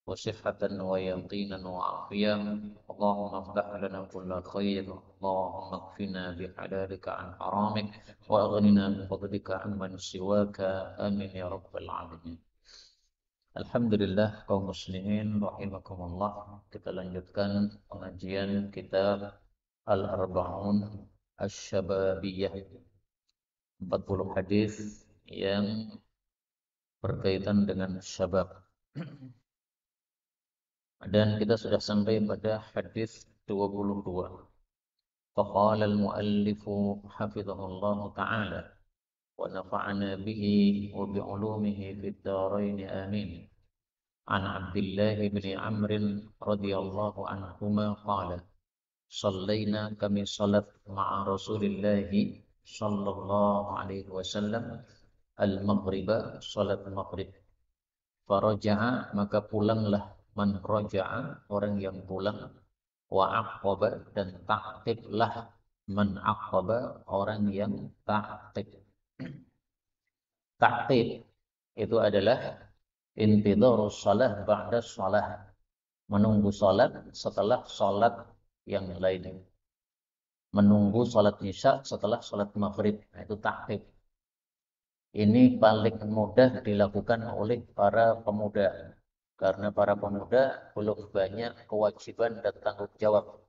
وصحة ويقينا وعافية. اللهم افتح لنا كل خير، اللهم اكفنا بحلالك عن حرامك، وأغننا بفضلك عمن سواك. آمين يا رب العالمين. Alhamdulillah kaum muslimin rahimakumullah. Kita lanjutkan pengajian kitab Al-Arba'un Asy-Syababiyah, 40 hadis yang berkaitan dengan syabab. Dan kita sudah sampai pada hadis 22. Faqala al-muallifu hafizahullah ta'ala wa nafa'ana bihi wa bi'ulumihi fid dharain amin. An Abdullah bin Amr radhiyallahu anhuma qala sallaina kami salat ma'a Rasulillah sallallahu alaihi wasallam al-maghriba, salat maghrib. Faraja'a, maka pulanglah, man raja'a, orang yang pulang, wa aqaba, dan ta'qiblah, man aqaba, orang yang ta'qib. Ta'qib itu adalah intidharus shalah ba'da shalah, menunggu salat setelah salat yang lain, menunggu salat isya setelah salat maghrib. Nah, itu ta'qib. Ini paling mudah dilakukan oleh para pemuda, karena para pemuda belum banyak kewajiban dan tanggung jawab.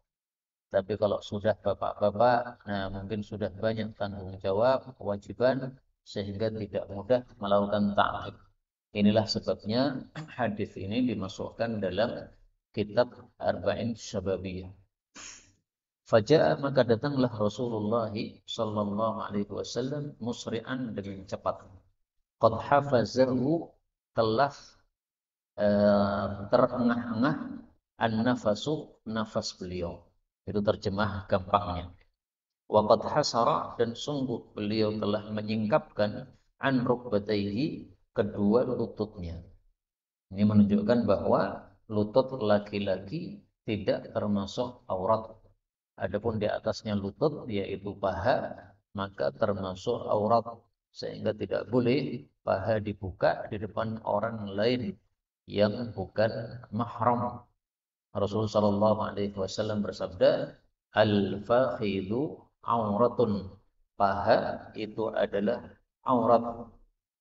Tapi kalau sudah bapak-bapak, nah mungkin sudah banyak tanggung jawab, kewajiban, sehingga tidak mudah melakukan ta'qib. Inilah sebabnya hadis ini dimasukkan dalam kitab Arba'in Syababiyah. Faja'a, maka datanglah Rasulullah sallallahu alaihi wasallam musri'an, dengan cepat. Qad hafazahu, telah terengah-engah, an-nafasu, nafas beliau. Itu terjemah gampangnya. Wa qad hasara, dan sungguh beliau telah menyingkapkan, an rukbatayhi, kedua lututnya. Ini menunjukkan bahwa lutut laki-laki tidak termasuk aurat. Adapun di atasnya lutut, yaitu paha, maka termasuk aurat, sehingga tidak boleh paha dibuka di depan orang lain yang bukan mahram. Rasulullah sallallahu alaihi wasallam bersabda, al-fakhidhu auratun, paha itu adalah aurat.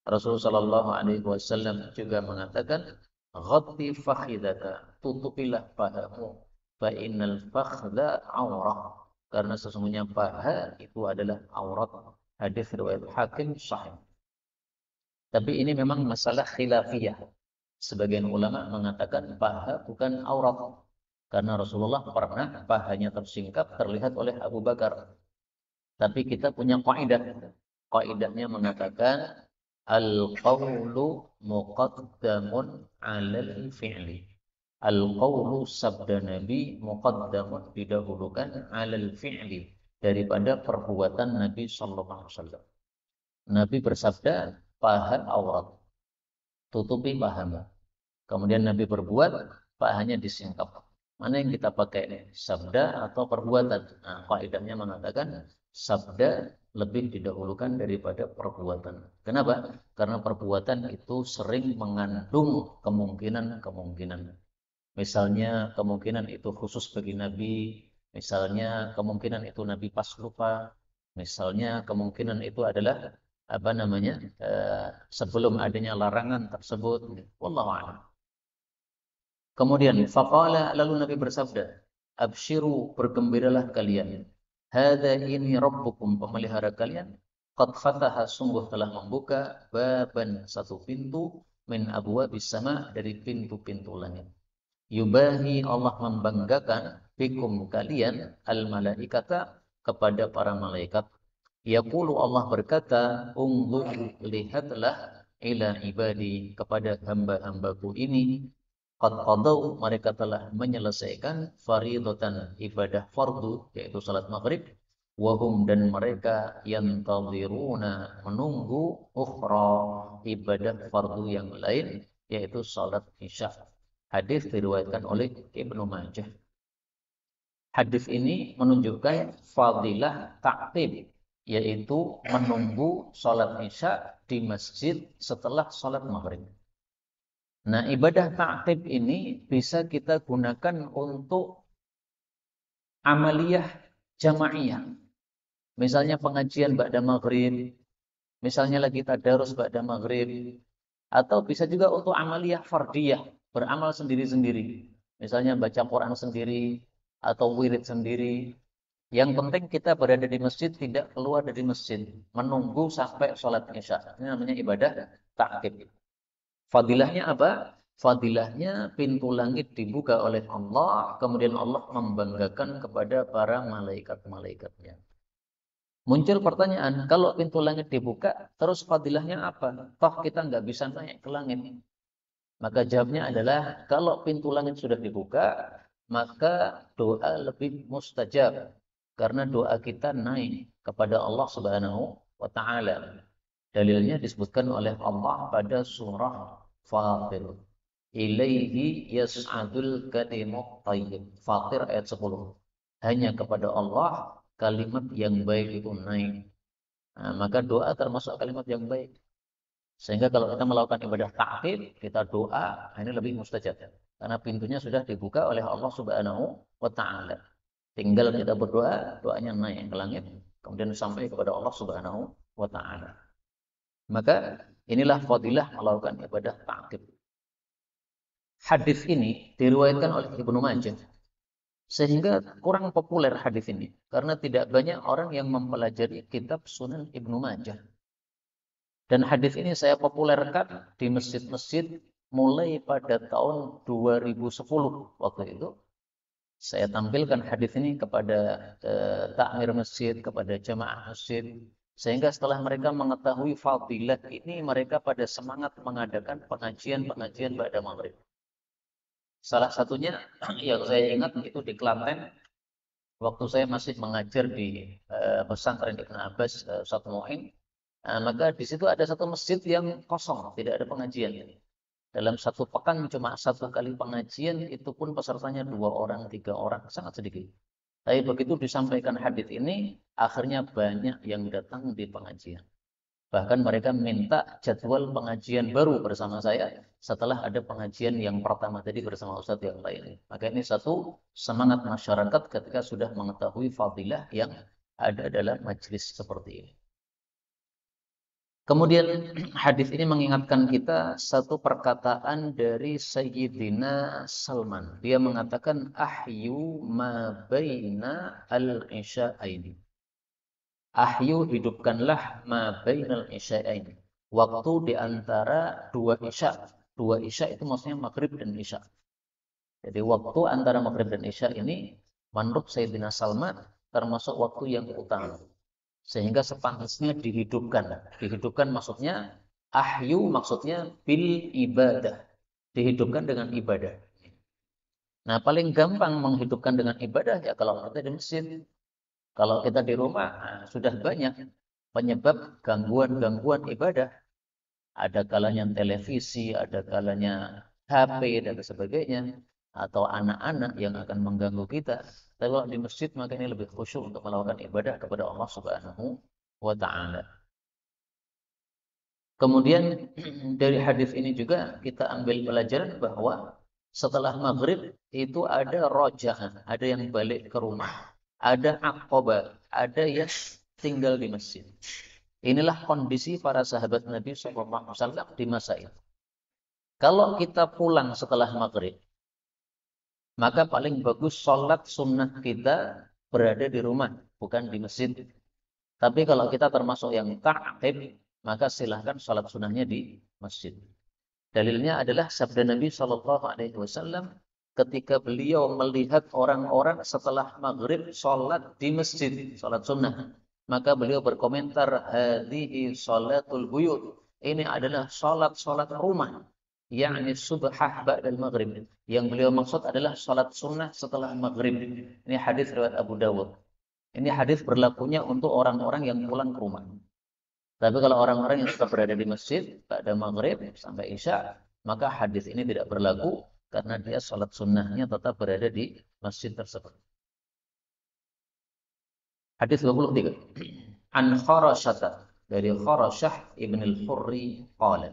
Rasulullah sallallahu alaihi wasallam juga mengatakan, ghatti fakhidaka, tutupilah pahamu, fa innal fakhdha aurah, karena sesungguhnya paha itu adalah aurat. Hadis riwayat Hakim sahih. Tapi ini memang masalah khilafiyah. Sebagian ulama mengatakan paha bukan aurat, karena Rasulullah pernah pahanya tersingkap terlihat oleh Abu Bakar. Tapi kita punya kaidah. Kaidahnya mengatakan al-qawlu muqaddamun 'alal fi'li. Al-qawlu, sabda Nabi, muqaddamun, didahulukan, 'alal fi'li, daripada perbuatan Nabi sallallahu alaihi wasallam. Nabi bersabda, paha aurat, tutupi pahamu. Kemudian Nabi berbuat, pahanya disingkap. Mana yang kita pakai ini? Sabda atau perbuatan? Nah, kaidahnya mengatakan sabda lebih didahulukan daripada perbuatan. Kenapa? Karena perbuatan itu sering mengandung kemungkinan-kemungkinan. Misalnya kemungkinan itu khusus bagi Nabi, misalnya kemungkinan itu Nabi pas lupa, misalnya kemungkinan itu adalah apa namanya, sebelum adanya larangan tersebut. Wallahu a'lam. Kemudian faqala, lalu Nabi bersabda, absyiru, bergembiralah kalian, hadza, ini rabbukum, pemelihara kalian, qad fataha, sungguh telah membuka, baban, satu pintu, min abwabis sama, dari pintu-pintu langit. Yubahi, Allah membanggakan, bikum, kalian, al malaikata, kepada para malaikat. Yaqulu, Allah berkata, unzur, lihatlah, ila ibadi, kepada hamba-hambaku ini, qad qadau, mereka telah menyelesaikan, faridatan, ibadah fardu, yaitu salat maghrib, wahum, dan mereka, yantadhiruna, menunggu, ukhra, ibadah fardu yang lain, yaitu salat isya. Hadis diriwayatkan oleh Ibnu Majah. Hadis ini menunjukkan fadilah ta'qib, yaitu menunggu salat isya di masjid setelah salat maghrib. Nah, ibadah ta'qib ini bisa kita gunakan untuk amaliyah jamaiyah. Misalnya pengajian ba'da maghrib, misalnya lagi tadarus ba'da maghrib, atau bisa juga untuk amaliyah fardiyah, beramal sendiri-sendiri. Misalnya baca Quran sendiri, atau wirid sendiri. Yang penting kita berada di masjid, tidak keluar dari masjid, menunggu sampai sholat isya. Ini namanya ibadah ta'qib. Fadilahnya apa? Fadilahnya pintu langit dibuka oleh Allah, kemudian Allah membanggakan kepada para malaikat-malaikatnya. Muncul pertanyaan, kalau pintu langit dibuka, terus fadilahnya apa? Toh kita nggak bisa naik ke langit. Maka jawabnya adalah, kalau pintu langit sudah dibuka, maka doa lebih mustajab. Karena doa kita naik kepada Allah Subhanahu wa Ta'ala. Dalilnya disebutkan oleh Allah pada surah Fatir. Ilaihi yas'adul kalimut thayyib. Fatir ayat 10. Hanya kepada Allah kalimat yang baik itu naik. Nah, maka doa termasuk kalimat yang baik. Sehingga kalau kita melakukan ibadah ta'qib, kita doa, ini lebih mustajab. Karena pintunya sudah dibuka oleh Allah Subhanahu wa Ta'ala. Tinggal kita berdoa, doanya naik ke langit, kemudian sampai kepada Allah Subhanahu wa Ta'ala. Maka inilah fadilah melakukan ibadah ta'qib. Hadis ini diriwayatkan oleh Ibnu Majah, sehingga kurang populer hadis ini karena tidak banyak orang yang mempelajari kitab Sunan Ibnu Majah. Dan hadis ini saya populerkan di masjid-masjid mulai pada tahun 2010 waktu itu. Saya tampilkan hadis ini kepada takmir masjid, kepada jamaah masjid, sehingga setelah mereka mengetahui fadilah ini, mereka pada semangat mengadakan pengajian-pengajian pada maghrib. Salah satunya yang saya ingat itu di Klaten, waktu saya masih mengajar di pesantren Ibnu Abbas Ustaz Muin. Maka di situ ada satu masjid yang kosong, tidak ada pengajian. Dalam satu pekan cuma satu kali pengajian, itu pun pesertanya 2 orang, 3 orang, sangat sedikit. Tapi begitu disampaikan hadis ini, akhirnya banyak yang datang di pengajian. Bahkan mereka minta jadwal pengajian baru bersama saya setelah ada pengajian yang pertama tadi bersama Ustadz yang lain. Maka ini satu semangat masyarakat ketika sudah mengetahui fadilah yang ada dalam majelis seperti ini. Kemudian hadis ini mengingatkan kita satu perkataan dari Sayyidina Salman. Dia mengatakan ahyu ma baina al-isya'aini. Ahyu, hidupkanlah ma bainal isya'aini. Waktu di antara dua isya. Dua isya itu maksudnya maghrib dan isya. Jadi waktu antara maghrib dan isya ini menurut Sayyidina Salman termasuk waktu yang utama. Sehingga sepantasnya dihidupkan. Dihidupkan maksudnya, ahyu maksudnya bil ibadah. Dihidupkan dengan ibadah. Nah, paling gampang menghidupkan dengan ibadah ya kalau kita di masjid. Kalau kita di rumah, sudah banyak penyebab gangguan-gangguan ibadah. Ada kalanya televisi, ada kalanya HP dan sebagainya. Atau anak-anak yang akan mengganggu kita. Tapi kalau di masjid maka ini lebih khusyuk untuk melakukan ibadah kepada Allah Subhanahu wa Ta'ala. Kemudian dari hadis ini juga kita ambil pelajaran bahwa setelah maghrib itu ada roja'ah, ada yang balik ke rumah, ada aqobah, ada yang tinggal di masjid. Inilah kondisi para sahabat Nabi SAW di masa itu. Kalau kita pulang setelah maghrib, maka paling bagus sholat sunnah kita berada di rumah, bukan di masjid. Tapi kalau kita termasuk yang ta'qib, maka silahkan sholat sunnahnya di masjid. Dalilnya adalah sabda Nabi SAW ketika beliau melihat orang-orang setelah maghrib sholat di masjid, sholat sunnah. Maka beliau berkomentar, hadhihi sholatul buyut. Ini adalah sholat-sholat rumah. Yakni subhah ba'dal maghrib. Yang beliau maksud adalah sholat sunnah setelah maghrib. Ini hadis riwayat Abu Dawud. Ini hadis berlakunya untuk orang-orang yang pulang ke rumah. Tapi kalau orang-orang yang sudah berada di masjid pada maghrib sampai isya, maka hadis ini tidak berlaku karena dia sholat sunnahnya tetap berada di masjid tersebut. Hadis 23. An Kharasyah, dari Kharasyah ibn al-Hurri qala.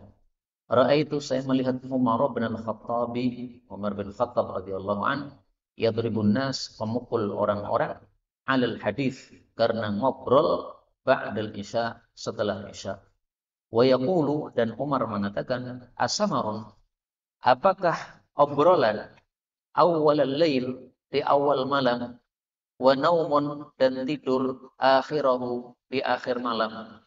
Ra'aitu, saya melihat Umar bin Al-Khattabi, Umar bin Khattab radhiyallahu an, yadribun nas, memukul orang-orang, alal hadis, karena ngobrol ba'dal isya, setelah isya. Wa yaqulu, dan Umar mengatakan, asamarun, apakah obrolan awwalal lail, di awal malam, wa naumun, dan tidur akhirahu, di akhir malam.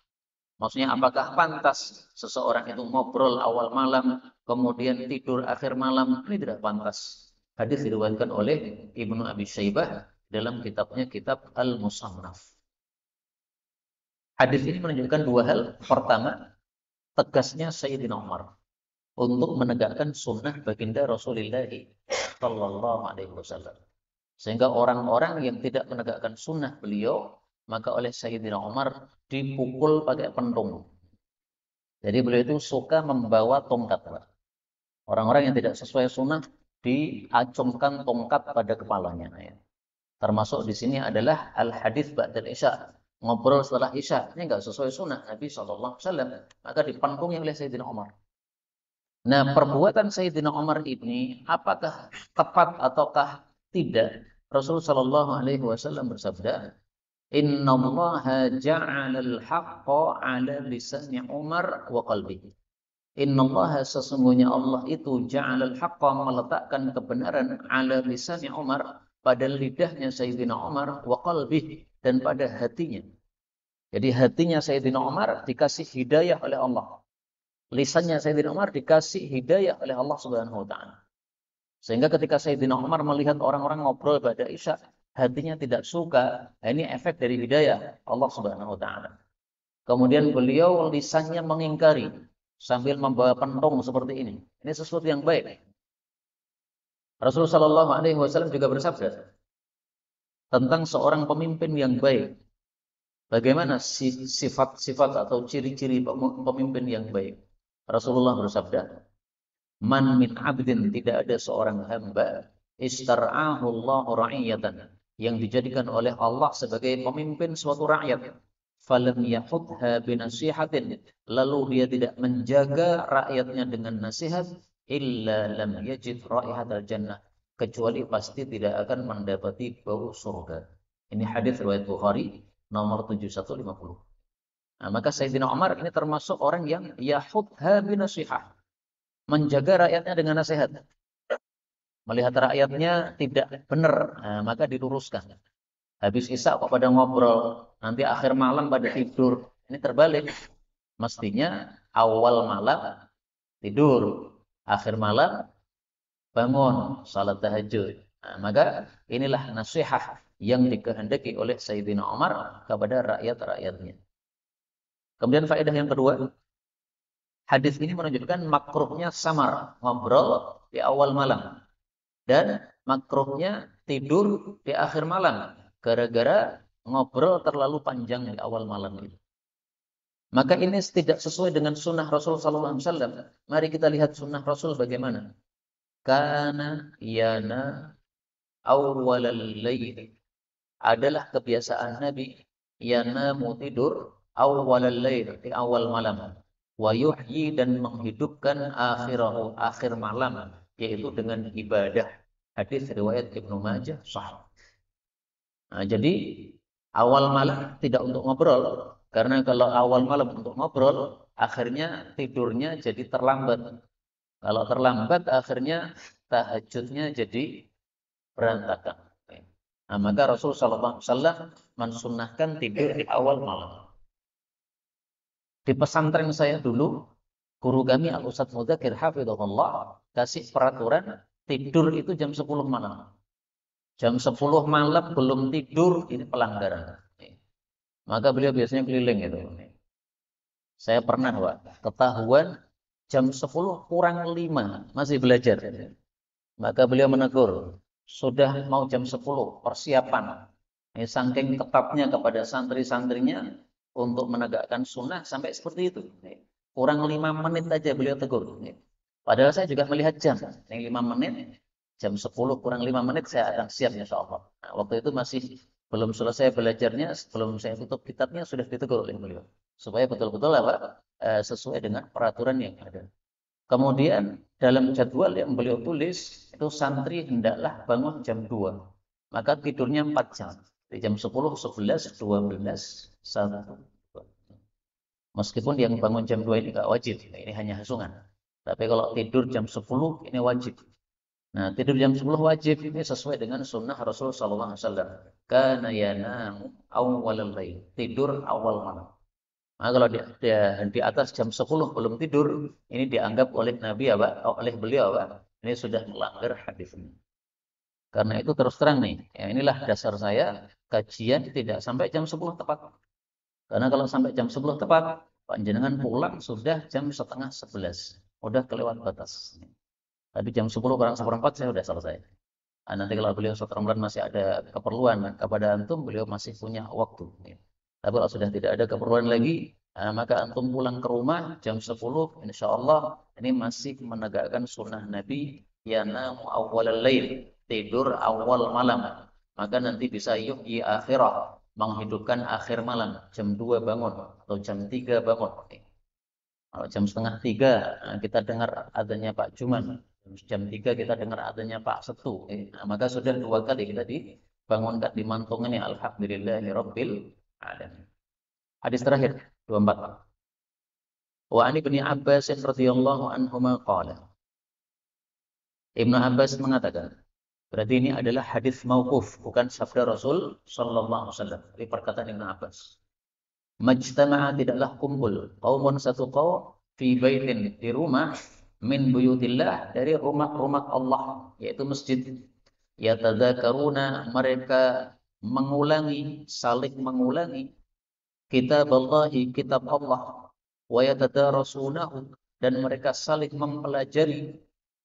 Maksudnya apakah pantas seseorang itu ngobrol awal malam, kemudian tidur akhir malam? Ini tidak pantas. Hadis diriwayatkan oleh Ibnu Abi Syaibah dalam kitabnya Kitab Al-Musannaf. Hadis ini menunjukkan dua hal. Pertama, tegasnya Sayyidina Umar untuk menegakkan sunnah baginda Rasulullah Sallallahu Alaihi Wasallam. Sehingga orang-orang yang tidak menegakkan sunnah beliau, maka oleh Sayyidina Umar dipukul pakai pentung. Jadi beliau itu suka membawa tongkat. Orang-orang yang tidak sesuai sunnah diacungkan tongkat pada kepalanya. Termasuk di sini adalah al-hadis ba'dal isya, ngobrol setelah isya. Ini enggak sesuai sunnah Nabi SAW. Maka dipentungi oleh Sayyidina Umar. Nah, perbuatan Sayyidina Umar ini apakah tepat ataukah tidak? Rasulullah Shallallahu Alaihi Wasallam bersabda, Inna Allah ja'alal haqqa ala lisani Umar wa qalbihi. Inna Allah, sesungguhnya Allah itu ja'alal haqqa, meletakkan kebenaran, ala lisani Umar, pada lidahnya Sayyidina Umar, wa qalbihi, dan pada hatinya. Jadi hatinya Sayyidina Umar dikasih hidayah oleh Allah. Lisannya Sayyidina Umar dikasih hidayah oleh Allah Subhanahu wa taala. Sehingga ketika Sayyidina Umar melihat orang-orang ngobrol pada isya, hatinya tidak suka. Ini efek dari hidayah Allah Subhanahu wa taala. Kemudian beliau lisannya mengingkari sambil membawa pentung seperti ini. Ini sesuatu yang baik. Rasulullah Shallallahu Alaihi Wasallam juga bersabda tentang seorang pemimpin yang baik. Bagaimana sifat-sifat atau ciri-ciri pemimpin yang baik? Rasulullah bersabda, Man min abdin, tidak ada seorang hamba, istar'ahu Allahu ra'iyatan, yang dijadikan oleh Allah sebagai pemimpin suatu rakyat, falam yahudha binasihatin, lalu dia tidak menjaga rakyatnya dengan nasihat, illa lam yajid raihatal jannah, kecuali pasti tidak akan mendapati bau surga. Ini hadis riwayat Bukhari nomor 7150. Nah, maka Sayyidina Umar ini termasuk orang yang yahudha binasihah, menjaga rakyatnya dengan nasihat. Melihat rakyatnya tidak benar, nah, maka diluruskan. Habis isya kok pada ngobrol, nanti akhir malam pada tidur. Ini terbalik. Mestinya awal malam tidur, akhir malam bangun, salat tahajud. Nah, maka inilah nasihat yang dikehendaki oleh Sayyidina Umar kepada rakyat-rakyatnya. Kemudian faedah yang kedua, hadis ini menunjukkan makruhnya samar, ngobrol di awal malam, dan makruhnya tidur di akhir malam gara-gara ngobrol terlalu panjang di awal malam itu. Maka ini tidak sesuai dengan sunnah Rasul SAW. Mari kita lihat sunnah Rasul bagaimana. Kana yana awwalal lail, adalah kebiasaan Nabi, yana mau tidur awwalal lail, di awal malam, wa yuhyi, dan menghidupkan akhirahu, akhir malam, yaitu dengan ibadah. Hadis riwayat Ibnu Majah sahih. Nah, jadi awal malam tidak untuk ngobrol, karena kalau awal malam untuk ngobrol, akhirnya tidurnya jadi terlambat. Kalau terlambat, akhirnya tahajudnya jadi berantakan. Nah, maka Rasul Sallallahu Alaihi Wasallam mensunnahkan tidur di awal malam. Di pesantren saya dulu, guru kami Al-Ustadz Mudzakkir hafizahullah kasih peraturan tidur itu jam 10 malam. Jam 10 malam belum tidur, ini pelanggaran. Maka beliau biasanya keliling itu. Saya pernah, Pak, ketahuan jam 10 kurang 5 masih belajar. Maka beliau menegur, sudah mau jam 10, persiapan. Ini saking ketatnya kepada santri-santrinya untuk menegakkan sunnah sampai seperti itu. Kurang 5 menit aja beliau tegur. Padahal saya juga melihat jam. Yang 5 menit, jam 10 kurang 5 menit saya akan siap insya Allah. Nah, waktu itu masih belum selesai belajarnya, sebelum saya tutup kitabnya sudah ditegur oleh beliau. Supaya betul-betul sesuai dengan peraturan yang ada. Kemudian dalam jadwal yang beliau tulis itu santri hendaklah bangun jam 2. Maka tidurnya 4 jam. Di jam 10, 11, 12, 1. Meskipun yang bangun jam 2 ini nggak wajib, ini hanya hasungan. Tapi kalau tidur jam 10 ini wajib. Nah, tidur jam 10 wajib ini sesuai dengan sunnah Rasul sallallahu alaihi wasallam. Kana yanamu awwalal lail. Tidur awal malam. Nah, kalau di atas jam 10 belum tidur, ini dianggap oleh Nabi oleh beliau ini sudah melanggar hadis ini. Karena itu terus terang nih, ya inilah dasar saya, kajian tidak sampai jam 10 tepat. Karena kalau sampai jam 10 tepat, panjenengan pulang sudah jam setengah 11. Udah kelewat batas. Tapi jam 10 kurang seperempat saya sudah selesai. Nah, nanti kalau beliau suatu Ramadan masih ada keperluan kepada antum, beliau masih punya waktu. Tapi kalau sudah tidak ada keperluan lagi, maka antum pulang ke rumah jam 10, insya Allah ini masih menegakkan sunnah Nabi, yanamu awwalal lail, tidur awal malam. Maka nanti bisa yuhyi akhirah, menghidupkan akhir malam, jam 2 bangun atau jam 3 bangun. Kalau jam setengah 3 kita dengar adanya Pak Juman, jam 3 kita dengar adanya Pak Setu, maka sudah 2 kali kita dibangunkan di mantung ini. Alhamdulillahirabbil alamin. Hadis terakhir 24. Wa an Ibnu Abbas radhiyallahu anhuma qala. Ibnu Abbas mengatakan, berarti ini adalah hadis mauquf, bukan sabda Rasul sallallahu alaihi wasallam. Ini perkataan Ibnu Abbas. Majtama'a, tidaklah kumpul qaumun, satu kaum, fi baitin, di rumah, min buyutillah, dari rumah-rumah Allah, yaitu masjid. Yatadzakaruna, mereka mengulangi, saling mengulangi kitab Allahi, kitab Allah. Wa yatadarasunahu, dan mereka saling mempelajari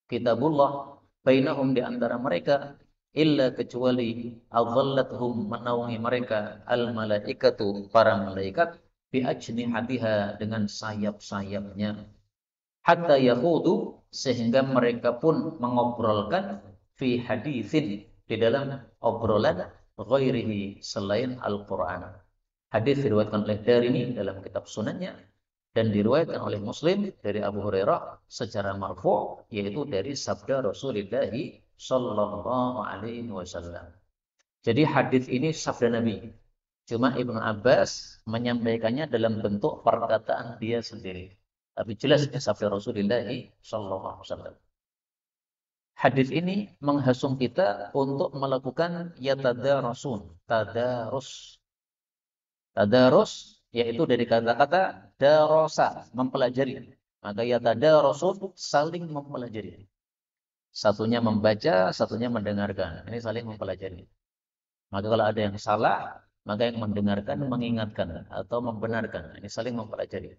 kitabullah bainahum, di antara mereka, illa, kecuali, adzallathum, menaungi mereka, al malaikatu, para malaikat, bi ajnihatiha, dengan sayap-sayapnya, hatta yakhudu, sehingga mereka pun mengobrolkan, fi haditsin, di dalam obrolan, ghairihi, selain Al-Qur'an. Hadis diriwayatkan oleh Darimi dalam kitab sunannya, dan diriwayatkan oleh Muslim dari Abu Hurairah secara marfu', yaitu dari sabda Rasulullah sallallahu alaihi wasallam. Jadi hadis ini sabda Nabi. Cuma Ibnu Abbas menyampaikannya dalam bentuk perkataan dia sendiri. Tapi jelas ini sabda Rasulullah sallallahu alaihi wasallam. Hadis ini menghasung kita untuk melakukan yatadarasun, tadarus. Tadarus yaitu dari kata-kata darosa, mempelajari. Maka yatadarasun, saling mempelajari. Satunya membaca, satunya mendengarkan. Ini saling mempelajari. Maka kalau ada yang salah, maka yang mendengarkan mengingatkan atau membenarkan. Ini saling mempelajari.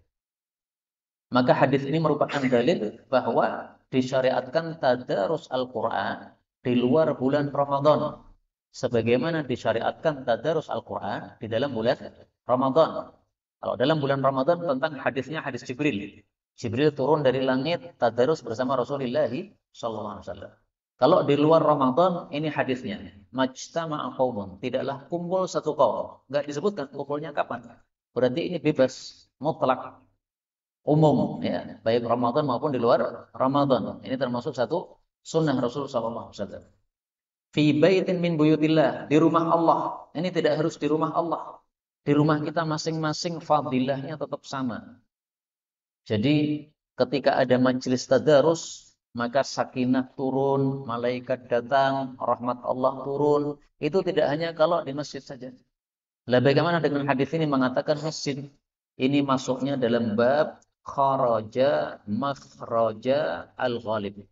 Maka hadis ini merupakan dalil bahwa disyariatkan tadarus Al-Quran di luar bulan Ramadan, sebagaimana disyariatkan tadarus Al-Quran di dalam bulan Ramadan. Kalau dalam bulan Ramadan, tentang hadisnya hadis Jibril. Jibril turun dari langit, tadarus bersama Rasulullah SAW. Kalau di luar Ramadan, ini hadisnya. Majtama'a qaumun, tidaklah kumpul satu kaum. Enggak disebutkan kumpulnya kapan. Berarti ini bebas, mutlak, umum, ya, baik Ramadan maupun di luar Ramadan. Ini termasuk satu sunnah Rasul SAW. Fi baitin min buyutillah, di rumah Allah. Ini tidak harus di rumah Allah. Di rumah kita masing-masing fadilahnya tetap sama. Jadi ketika ada majelis tadarus, maka sakinah turun, malaikat datang, rahmat Allah turun. Itu tidak hanya kalau di masjid saja. Lah bagaimana dengan hadis ini mengatakan masjid ini masuknya dalam bab kharaja makhraja al-ghalib.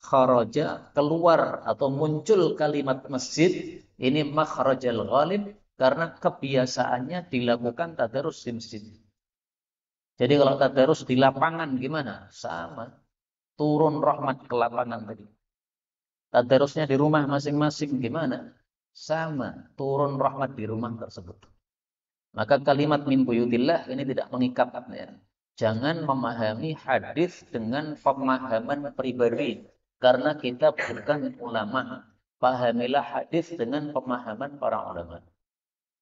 Kharaja, keluar atau muncul kalimat masjid, ini makhrajal ghalib, karena kebiasaannya dilakukan tadarus di masjid. Jadi kalau tadarus di lapangan gimana? Sama. Turun rahmat ke lapangan tadi. Tadarusnya di rumah masing-masing gimana? Sama. Turun rahmat di rumah tersebut. Maka kalimat min buyutillah ini tidak mengikat, ya. Jangan memahami hadis dengan pemahaman pribadi, karena kita bukan ulama. Pahamilah hadis dengan pemahaman para ulama.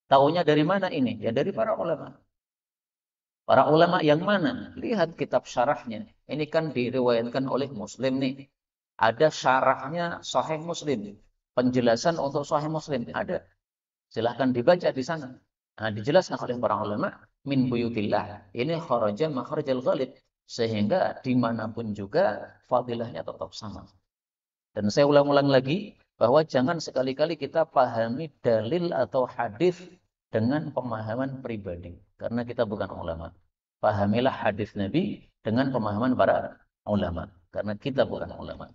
Taunya dari mana ini? Ya dari para ulama. Para ulama yang mana? Lihat kitab syarahnya. Ini kan diriwayatkan oleh Muslim nih. Ada syarahnya Sahih Muslim. Penjelasan untuk Sahih Muslim ada. Silahkan dibaca di sana. Nah, dijelaskan oleh para ulama min buyutillah. Ini kharaja makharajal ghalib. Sehingga dimanapun juga fadilahnya tetap sama. Dan saya ulang-ulang lagi bahwa jangan sekali-kali kita pahami dalil atau hadis dengan pemahaman pribadi. Karena kita bukan ulama. Pahamilah hadis Nabi dengan pemahaman para ulama. Karena kita bukan ulama.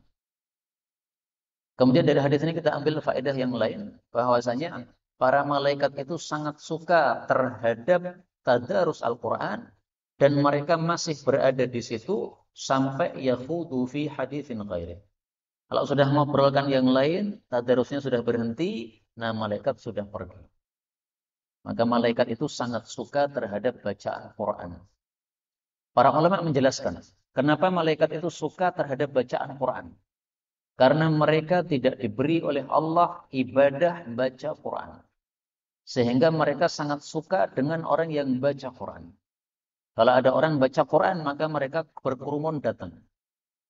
Kemudian dari hadis ini kita ambil faedah yang lain. Bahwasanya para malaikat itu sangat suka terhadap tadarus Al-Quran. Dan mereka masih berada di situ sampai yakhudu fi haditsin ghairi. Kalau sudah ngobrolkan yang lain, tadarusnya sudah berhenti, nah malaikat sudah pergi. Maka malaikat itu sangat suka terhadap bacaan Quran. Para ulama menjelaskan, kenapa malaikat itu suka terhadap bacaan Quran? Karena mereka tidak diberi oleh Allah ibadah baca Quran. Sehingga mereka sangat suka dengan orang yang baca Quran. Kalau ada orang baca Quran, maka mereka berkerumun datang.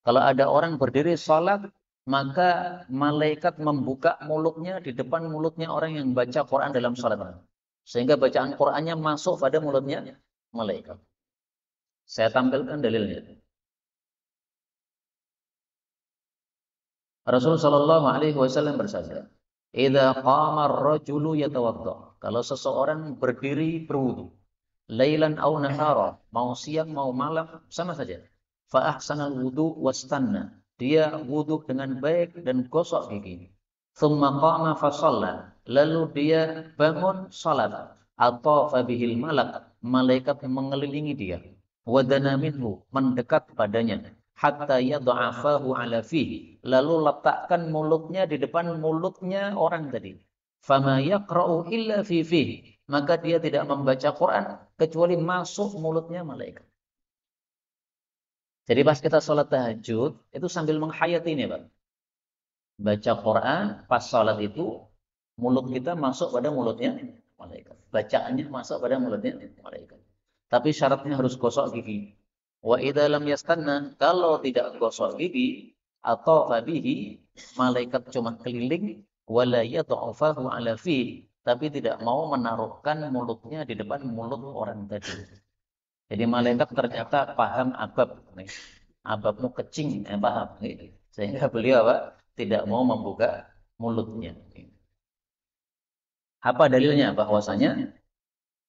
Kalau ada orang berdiri salat, maka malaikat membuka mulutnya di depan mulutnya orang yang baca Quran dalam salat. Sehingga bacaan Qurannya masuk pada mulutnya malaikat. Saya tampilkan dalilnya. Rasulullah Shallallahu Alaihi Wasallam bersabda, "Idza qama ar-rajulu yatawadda." Kalau seseorang berdiri berwudu, lailan aw nahara, mau siang mau malam sama saja. Fa ahsanal wudu wastanna. Dia wudu dengan baik dan gosok gigi. Tsumma qama fa shalla. Lalu dia bangun salat. Atafa bihil malak. Malaikat mengelilingi dia. Wadana minhu, mendekat padanya. Hatta yad'afahu ala fihi. Lalu letakkan mulutnya di depan mulutnya orang tadi. Fama yaqra'u illa fi fihi. Maka dia tidak membaca Quran kecuali masuk mulutnya malaikat. Jadi pas kita sholat tahajud, itu sambil menghayati ini, Pak. Baca Quran, pas sholat itu, mulut kita masuk pada mulutnya malaikat. Bacaannya masuk pada mulutnya malaikat. Tapi syaratnya harus gosok gigi. Wa idza lam yastanna, kalau tidak gosok gigi, atau fabihi, malaikat cuma keliling, wala yad'afahu ala fi, tapi tidak mau menaruhkan mulutnya di depan mulut orang tadi. Jadi malaikat ternyata paham abab. Ababmu kecing, paham. Sehingga beliau tidak mau membuka mulutnya. Apa dalilnya? Bahwasanya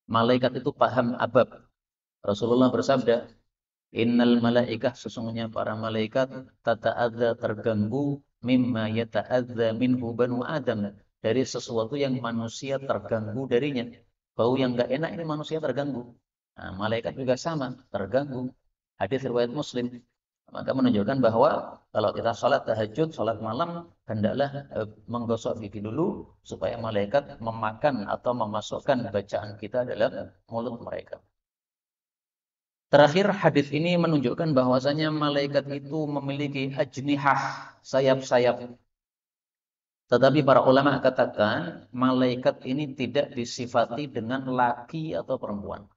malaikat itu paham abab. Rasulullah bersabda, "Innal malaikah, sesungguhnya para malaikat tata'adza, terganggu mimma yata'adza minhu banu Adam, dari sesuatu yang manusia terganggu darinya. Bau yang enggak enak ini manusia terganggu. Nah, malaikat juga sama, terganggu. Hadis riwayat Muslim. Maka menunjukkan bahwa kalau kita sholat tahajud, sholat malam, hendaklah menggosok gigi dulu supaya malaikat memakan atau memasukkan bacaan kita dalam mulut mereka. Terakhir, hadis ini menunjukkan bahwasanya malaikat itu memiliki ajnihah, sayap-sayap. Tetapi para ulama katakan malaikat ini tidak disifati dengan laki atau perempuan.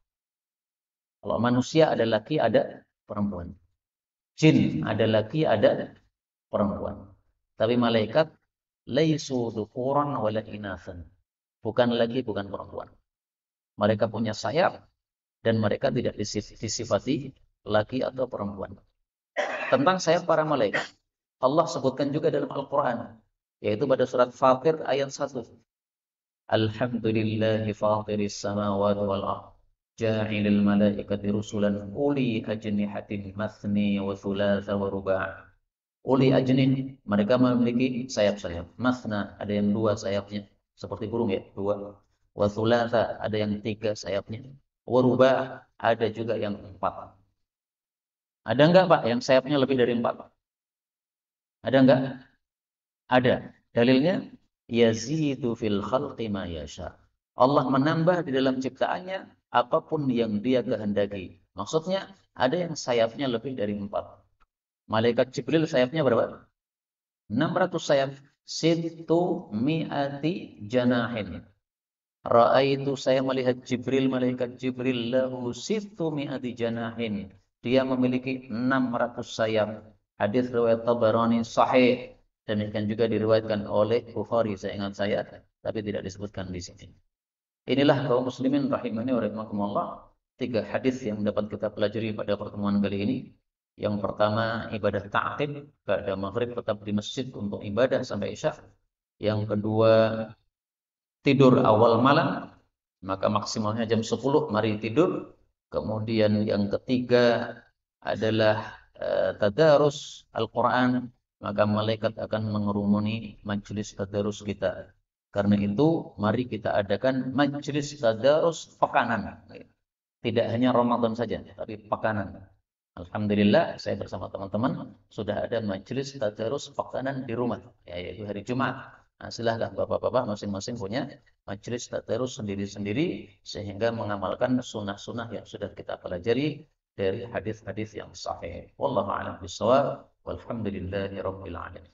Kalau manusia ada laki, ada perempuan. Jin ada laki, ada perempuan. Tapi malaikat laisu dzukuran wala inatsan. Bukan laki, bukan perempuan. Mereka punya sayap dan mereka tidak disifati laki atau perempuan. Tentang sayap para malaikat, Allah sebutkan juga dalam Al-Quran, yaitu pada surat Fatir ayat 1. Alhamdulillahi fatiris samawati wal ardh, ja'ilil malaikati rusulan uli ajnihatin mathni wa thulatha wa ruba'. Uli ajnih, mereka memiliki sayap-sayap. Mathna, ada yang 2 sayapnya, seperti burung ya, 2. Wa thulatha, ada yang 3 sayapnya. Wa ruba', ada juga yang 4. Ada enggak, Pak, yang sayapnya lebih dari 4, Pak? Ada enggak? Ada. Dalilnya, yazidu fil khalqi ma yasha. Allah menambah di dalam ciptaannya apapun yang dia kehendaki. Maksudnya, ada yang sayapnya lebih dari 4. Malaikat Jibril sayapnya berapa? 600 sayap. Sittu mi'ati janahin. Ra'aitu, saya melihat Jibril, malaikat Jibril, lahu sittu mi'ati janahin. Dia memiliki 600 sayap. Hadis riwayat Tabarani sahih. Demikian juga diriwayatkan oleh Bukhari, saya ingat saya, tapi tidak disebutkan di sini. Inilah kaum muslimin rahimani wa rahimakumullah, 3 hadis yang dapat kita pelajari pada pertemuan kali ini. Yang pertama, ibadah ta'qib, pada maghrib tetap di masjid untuk ibadah sampai isya. Yang kedua, tidur awal malam, maka maksimalnya jam 10, mari tidur. Kemudian yang ketiga adalah tadarus Al-Quran, maka malaikat akan mengerumuni majelis tadarus kita. Karena itu, mari kita adakan majelis tadarus pekanan. Tidak hanya Ramadan saja, tapi pekanan. Alhamdulillah, saya bersama teman-teman sudah ada majelis tadarus pekanan di rumah, yaitu hari Jumat. Nah, silahkan bapak-bapak masing-masing punya majelis tadarus sendiri-sendiri, sehingga mengamalkan sunnah-sunnah yang sudah kita pelajari dari hadis-hadis yang sahih. Wallahu a'lam bishawab. Walhamdulillahi rabbil alamin.